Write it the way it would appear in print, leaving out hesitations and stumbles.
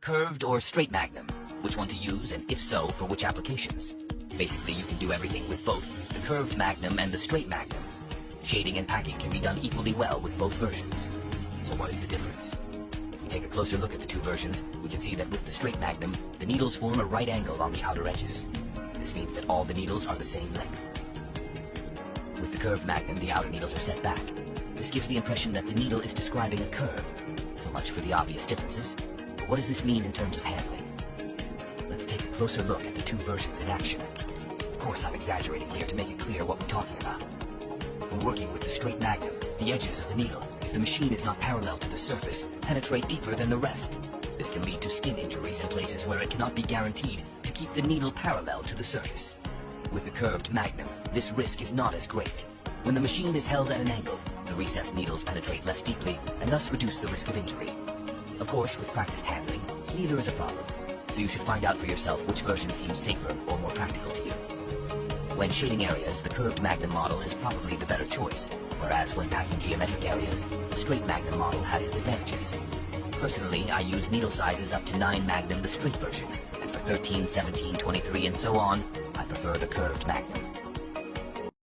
Curved or straight Magnum? Which one to use, and if so, for which applications? Basically, you can do everything with both the curved Magnum and the straight Magnum. Shading and packing can be done equally well with both versions. So what is the difference? If we take a closer look at the two versions, we can see that with the straight Magnum, the needles form a right angle on the outer edges. This means that all the needles are the same length. With the curved Magnum, the outer needles are set back. This gives the impression that the needle is describing a curve. So much for the obvious differences. But what does this mean in terms of handling? Let's take a closer look at the two versions in action. Of course, I'm exaggerating here to make it clear what we're talking about. When working with the straight Magnum, the edges of the needle, if the machine is not parallel to the surface, penetrate deeper than the rest. This can lead to skin injuries in places where it cannot be guaranteed to keep the needle parallel to the surface. With the curved Magnum, this risk is not as great. When the machine is held at an angle, the recessed needles penetrate less deeply and thus reduce the risk of injury. Of course, with practiced handling, neither is a problem, so you should find out for yourself which version seems safer or more practical to you. When shading areas, the curved Magnum model is probably the better choice, whereas when packing geometric areas, the straight Magnum model has its advantages. Personally, I use needle sizes up to 9 Magnum, the straight version, and for 13, 17, 23, and so on, I prefer the curved Magnum.